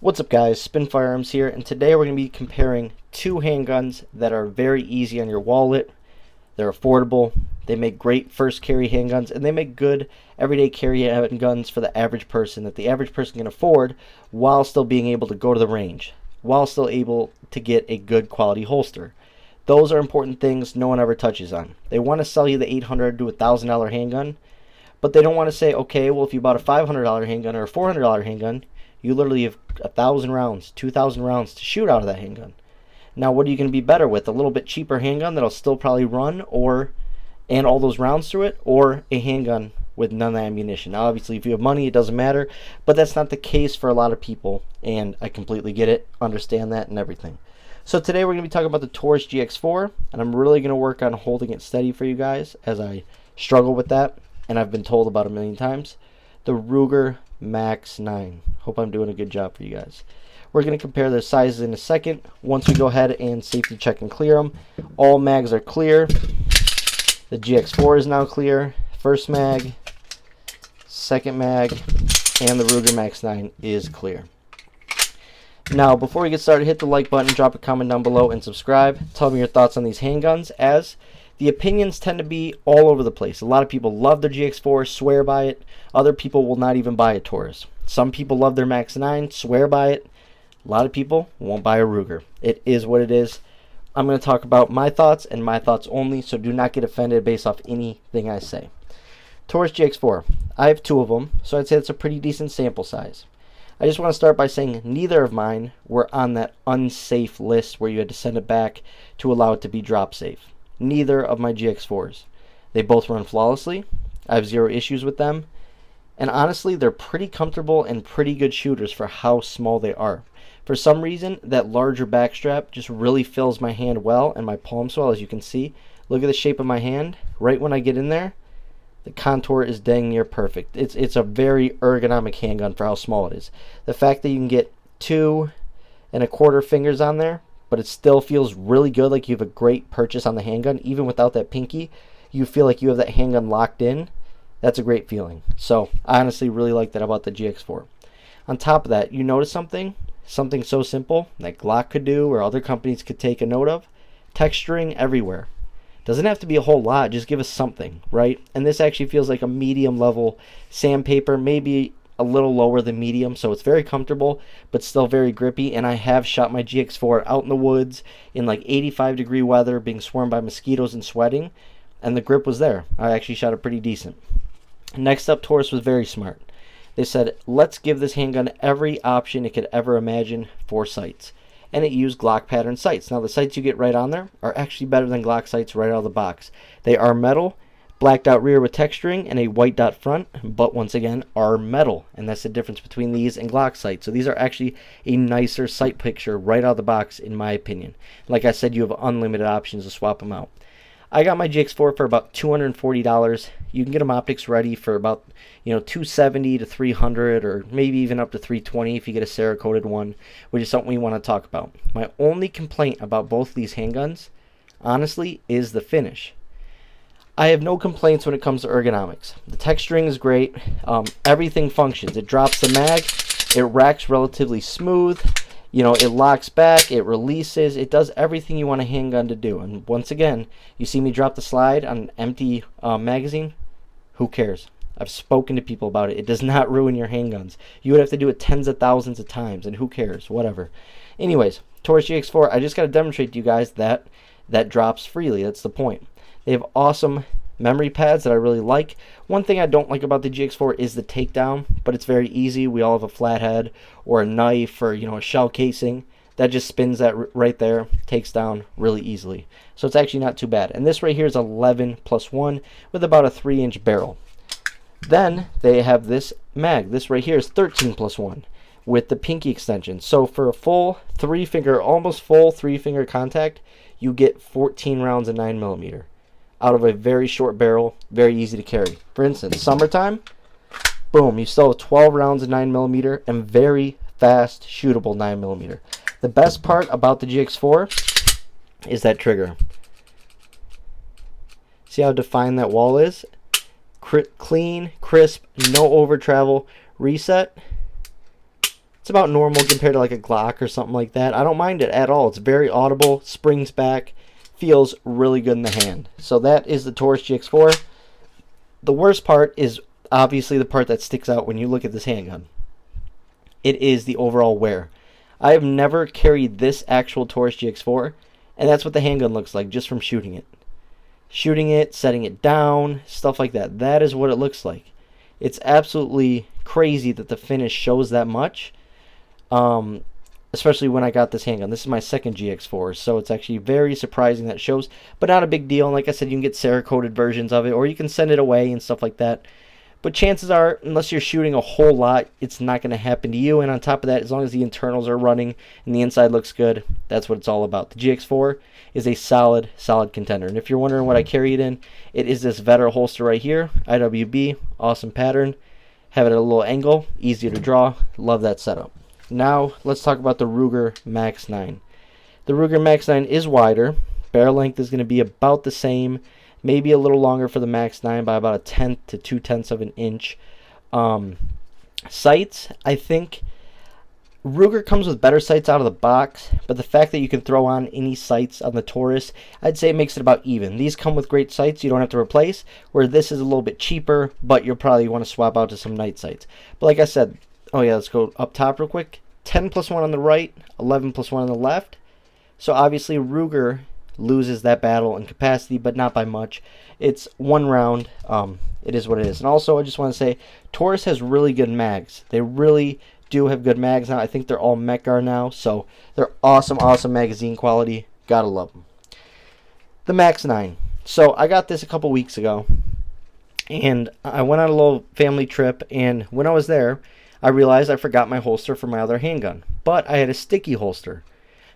What's up guys, Spin Firearms here, and today we're going to be comparing two handguns that are very easy on your wallet. They're affordable, they make great first carry handguns, and they make good everyday carry handguns for the average person that the average person can afford while still being able to go to the range, while still able to get a good quality holster. Those are important things no one ever touches on. They want to sell you the $800 to $1,000 handgun, but they don't want to say, okay, well if you bought a $500 handgun or a $400 handgun, you literally have 1,000 rounds, 2,000 rounds to shoot out of that handgun. Now, what are you going to be better with? A little bit cheaper handgun that'll still probably run, and all those rounds through it, or a handgun with none of the ammunition? Now, obviously, if you have money, it doesn't matter, but that's not the case for a lot of people, and I completely get it, understand that, and everything. So today we're going to be talking about the Taurus GX4, and I'm really going to work on holding it steady for you guys as I struggle with that, and I've been told about a million times. The Ruger Max 9. Hope I'm doing a good job for you guys. We're going to compare their sizes in a second. Once we go ahead and safety check and clear them, all mags are clear. The GX4 is now clear. First mag, second mag, and the Ruger Max 9 is clear. Now, before we get started, hit the like button, drop a comment down below, and subscribe. Tell me your thoughts on these handguns, as the opinions tend to be all over the place. A lot of people love their GX4, swear by it. Other people will not even buy a Taurus. Some people love their Max 9, swear by it. A lot of people won't buy a Ruger. It is what it is. I'm going to talk about my thoughts and my thoughts only, so do not get offended based off anything I say. Taurus GX4. I have two of them, so I'd say it's a pretty decent sample size. I just want to start by saying neither of mine were on that unsafe list where you had to send it back to allow it to be drop safe. Neither of my GX4s. They both run flawlessly. I have zero issues with them. And honestly, they're pretty comfortable and pretty good shooters for how small they are. For some reason, that larger backstrap just really fills my hand well and my palms well, as you can see. Look at the shape of my hand. Right when I get in there, the contour is dang near perfect. It's a very ergonomic handgun for how small it is. The fact that you can get 2 1/4 fingers on there, but it still feels really good, like you have a great purchase on the handgun. Even without that pinky, you feel like you have that handgun locked in. That's a great feeling. So I honestly really like that about the GX4. On top of that, you notice something so simple that Glock could do or other companies could take a note of. Texturing everywhere. Doesn't have to be a whole lot, just give us something, right? And this actually feels like a medium level sandpaper, maybe a little lower than medium, so it's very comfortable but still very grippy. And I have shot my GX4 out in the woods in like 85-degree weather, being swarmed by mosquitoes and sweating, and the grip was there. I actually shot it pretty decent. Next up, Taurus was very smart. They said, let's give this handgun every option it could ever imagine for sights, and it used Glock pattern sights. Now the sights you get right on there are actually better than Glock sights right out of the box. They are metal, blacked out rear with texturing, and a white dot front, but once again are metal, and that's the difference between these and Glock sights. So these are actually a nicer sight picture right out of the box, in my opinion. Like I said, you have unlimited options to swap them out. I got my GX4 for about $240. You can get them optics ready for about $270 to $300, or maybe even up to $320 if you get a Cerakoted one, which is something we want to talk about. My only complaint about both these handguns, honestly, is the finish. I have no complaints when it comes to ergonomics. The texturing is great. Everything functions. It drops the mag. It racks relatively smooth. It locks back, it releases, it does everything you want a handgun to do. And once again, you see me drop the slide on an empty magazine, who cares? I've spoken to people about it. It does not ruin your handguns. You would have to do it tens of thousands of times, and who cares? Whatever. Anyways, Taurus GX4, I just got to demonstrate to you guys that drops freely. That's the point. They have awesome memory pads that I really like. One thing I don't like about the GX4 is the takedown, but it's very easy. We all have a flathead or a knife or a shell casing. That just spins that right there, takes down really easily. So it's actually not too bad. And this right here is 11+1 with about a 3-inch barrel. Then they have this mag. This right here is 13+1 with the pinky extension. So for a full almost full 3-finger contact, you get 14 rounds of 9mm. Out of a very short barrel, very easy to carry. For instance, summertime, boom, you still have 12 rounds of 9mm and very fast shootable 9mm. The best part about the GX4 is that trigger. See how defined that wall is? Clean, crisp, no over travel. Reset. It's about normal compared to like a Glock or something like that. I don't mind it at all. It's very audible, springs back, feels really good in the hand. So that is the Taurus GX4. The worst part is obviously the part that sticks out when you look at this handgun. It is the overall wear. I have never carried this actual Taurus GX4, and that's what the handgun looks like just from shooting it. Shooting it, setting it down, stuff like that. That is what it looks like. It's absolutely crazy that the finish shows that much, especially when I got this handgun. This is my second GX4, so it's actually very surprising that it shows, but not a big deal. And like I said, you can get Cerakoted versions of it, or you can send it away and stuff like that. But chances are, unless you're shooting a whole lot, it's not going to happen to you. And on top of that, as long as the internals are running and the inside looks good, that's what it's all about. The GX4 is a solid contender. And if you're wondering what I carry it in, it is this Vetter holster right here, IWB, awesome pattern. Have it at a little angle, easier to draw. Love that setup. Now, let's talk about the Ruger Max 9. The Ruger Max 9 is wider. Barrel length is going to be about the same. Maybe a little longer for the Max 9 by about 1/10 to 2/10 of an inch. Sights, I think Ruger comes with better sights out of the box, but the fact that you can throw on any sights on the Taurus, I'd say it makes it about even. These come with great sights you don't have to replace, where this is a little bit cheaper, but you'll probably want to swap out to some night sights. But like I said, oh yeah, let's go up top real quick. 10 plus 1 on the right, 11 plus 1 on the left. So obviously Ruger loses that battle in capacity, but not by much. It's one round. It is what it is. And also, I just want to say, Taurus has really good mags. They really do have good mags now. I think they're all Mechgar now, so they're awesome magazine quality. Gotta love them. The Max 9. So I got this a couple weeks ago, and I went on a little family trip, and when I was there, I realized I forgot my holster for my other handgun, but I had a sticky holster.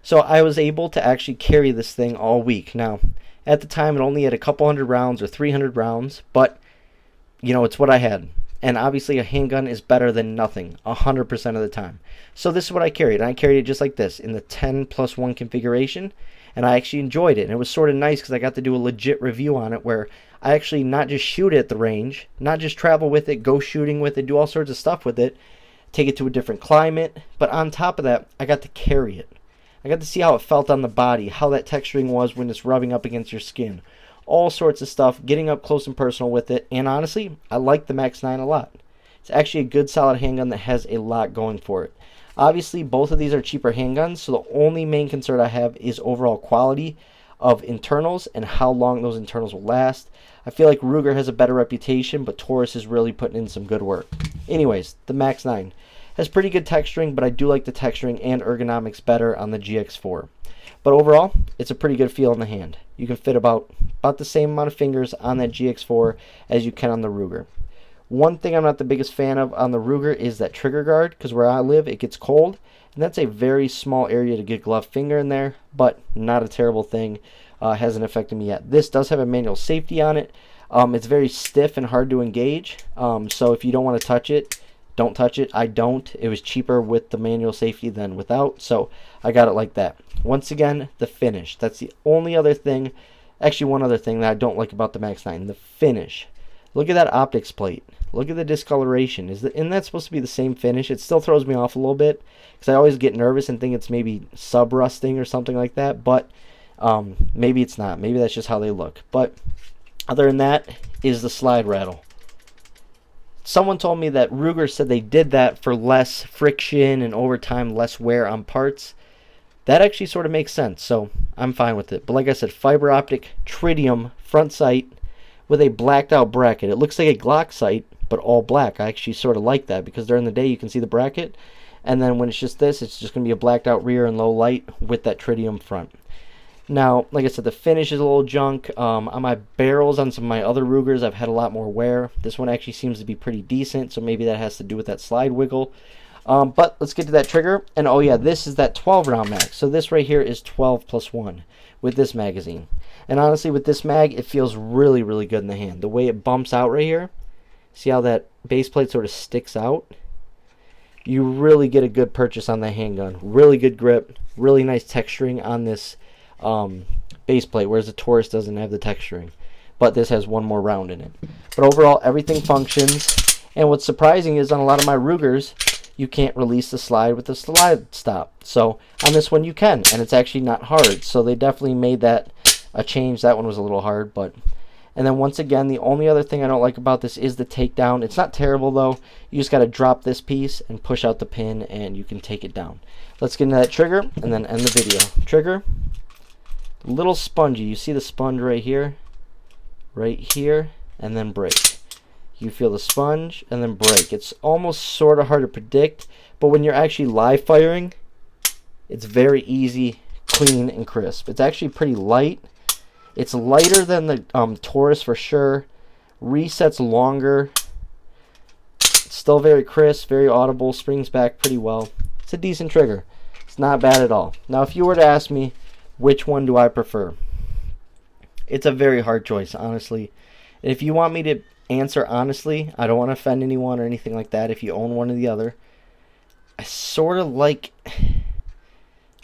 So I was able to actually carry this thing all week. Now, at the time, it only had a couple hundred rounds or 300 rounds, but, you know, it's what I had. And obviously, a handgun is better than nothing, 100% of the time. So this is what I carried. And I carried it just like this, in the 10 plus 1 configuration. And I actually enjoyed it. And it was sort of nice because I got to do a legit review on it where I actually not just shoot it at the range, not just travel with it, go shooting with it, do all sorts of stuff with it, take it to a different climate. But on top of that, I got to carry it. I got to see how it felt on the body, how that texturing was when it's rubbing up against your skin. All sorts of stuff, getting up close and personal with it. And honestly, I like the Max 9 a lot. It's actually a good solid handgun that has a lot going for it. Obviously, both of these are cheaper handguns, so the only main concern I have is overall quality of internals and how long those internals will last. I feel like Ruger has a better reputation, but Taurus is really putting in some good work. Anyways, the Max 9 has pretty good texturing, but I do like the texturing and ergonomics better on the GX4. But overall, it's a pretty good feel in the hand. You can fit about the same amount of fingers on that GX4 as you can on the Ruger. One thing I'm not the biggest fan of on the Ruger is that trigger guard, because where I live, it gets cold, and that's a very small area to get gloved finger in there, but not a terrible thing. Hasn't affected me yet. This does have a manual safety on it. It's very stiff and hard to engage, so if you don't want to touch it, don't touch it. I don't. It was cheaper with the manual safety than without, so I got it like that. Once again, the finish. That's the only other thing, actually one other thing that I don't like about the Max 9, the finish. Look at that optics plate. Look at the discoloration. Isn't that supposed to be the same finish? It still throws me off a little bit because I always get nervous and think it's maybe sub-rusting or something like that, but maybe it's not. Maybe that's just how they look. But other than that is the slide rattle. Someone told me that Ruger said they did that for less friction and over time less wear on parts. That actually sort of makes sense, so I'm fine with it. But like I said, fiber optic tritium front sight with a blacked out bracket. It looks like a Glock sight, but all black. I actually sort of like that because during the day you can see the bracket, and then when it's just this, it's just going to be a blacked out rear and low light with that tritium front. Now, like I said, the finish is a little junk. On my barrels on some of my other Rugers, I've had a lot more wear. This one actually seems to be pretty decent, so maybe that has to do with that slide wiggle. But let's get to that trigger. And oh yeah, this is that 12 round mag. So this right here is 12 plus 1 with this magazine. And honestly, with this mag, it feels really, really good in the hand. The way it bumps out right here, see how that base plate sort of sticks out? You really get a good purchase on that handgun. Really good grip, really nice texturing on this base plate, whereas the Taurus doesn't have the texturing, but this has one more round in it. But overall, everything functions, and what's surprising is on a lot of my Rugers, you can't release the slide with the slide stop. So on this one you can, and it's actually not hard. So they definitely made that a change. That one was a little hard, but and then once again, the only other thing I don't like about this is the takedown. It's not terrible though. You just got to drop this piece and push out the pin and you can take it down. Let's get into that trigger and then end the video. Trigger, little spongy. You see the sponge right here, and then break. You feel the sponge and then break. It's almost sort of hard to predict, but when you're actually live firing, it's very easy, clean, and crisp. It's actually pretty light. It's lighter than the Taurus for sure. Resets longer. It's still very crisp, very audible, springs back pretty well. It's a decent trigger. It's not bad at all. Now, if you were to ask me which one do I prefer, it's a very hard choice, honestly. And if you want me to answer honestly, I don't want to offend anyone or anything like that. If you own one or the other, I sort of like the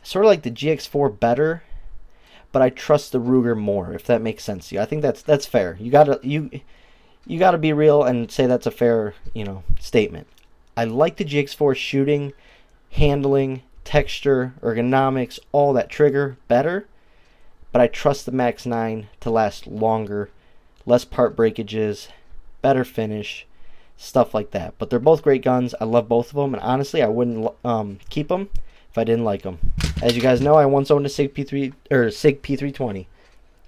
GX4 better, but I trust the Ruger more, if that makes sense to you. I think that's fair. You gotta be real and say that's a fair, statement. I like the GX4 shooting, handling, texture, ergonomics, all that trigger better, but I trust the Max 9 to last longer, less part breakages, better finish, stuff like that. But they're both great guns. I love both of them, and honestly, I wouldn't keep them if I didn't like them. As you guys know, I once owned a SIG P3 or SIG P320.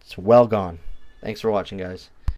It's well gone. Thanks for watching, guys.